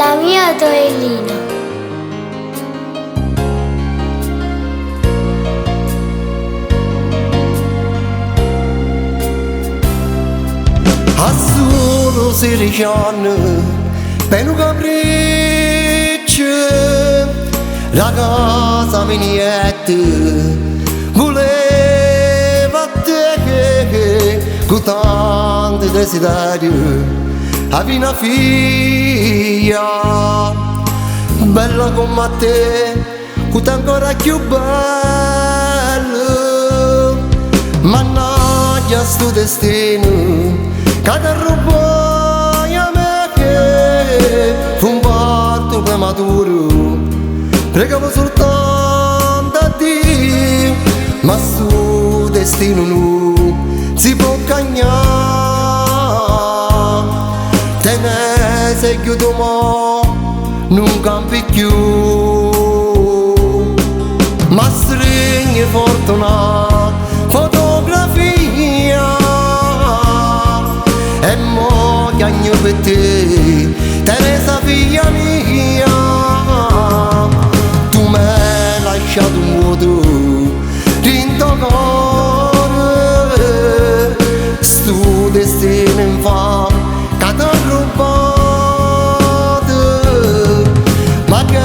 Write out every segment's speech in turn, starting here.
la mia Toellina. A solo 16 anni, per un capriccio, la casa miniette, voleva te con tanto desiderio. Avevi una figlia, bella come te, con ancora più bello. Mannaggia sto destino, che ti rubai a me, fu un parto prematuro. Pregavo soltanto a Dio, ma sto destino non si può cagnare. Te ne sei chiuso mo, non cambi più, ma stringi fortuna, fotografia, e mo chiagno per te, Teresa figlia mia. Tu mi hai lasciato un vuoto dentro cuore, sto destino infame che t'ha rubato. Ma che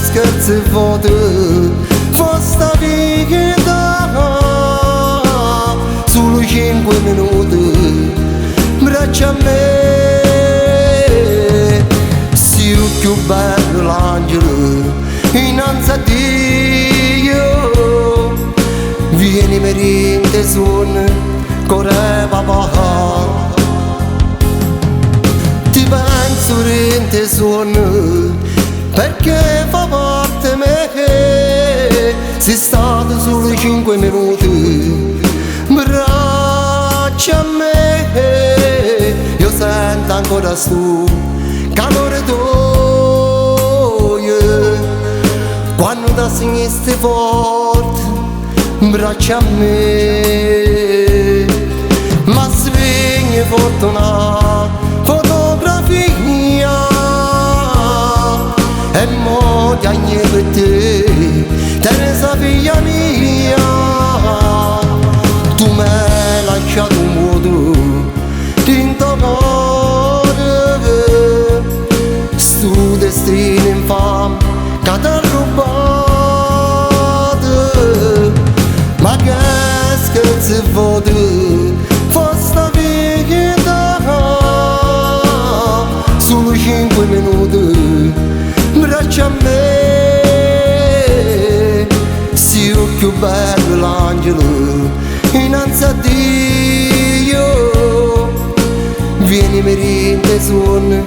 scherzi foto, fosta vita, solo 5 minuti, braccia a me. Sei più bello l'angelo innanzi a Dio, vieni per te son, corre papà. Ti penso rente son, perché fa parte me, sei stato solo 5 minuti, braccia a me, io sento ancora sto calore tuo, quando da sinistra forte, braccia a me, ma svegli fortuna, fotografia, e mo chiagni per te, Teresa figlia mia. Tu mi hai lasciato un vuoto dentro cuore, sto destino infame che t'ha rubato. Ma che scherzi foto, fosta vita, solo 5 minuti, braccia a me. Sei più bello l'angelo innanzi a Dio, vieni per te son,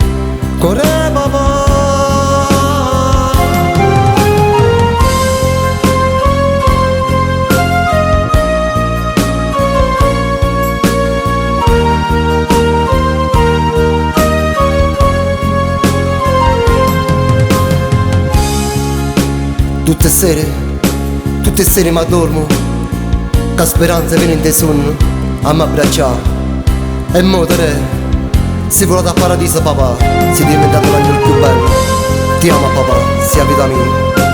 corre papà. Tutte sere mi dormo, che speranza viene in te sonno, a mi abbracciare. E mo te sei volato a paradiso papà, sei diventato l'angelo più bello. Ti amo papà, sia vita mia.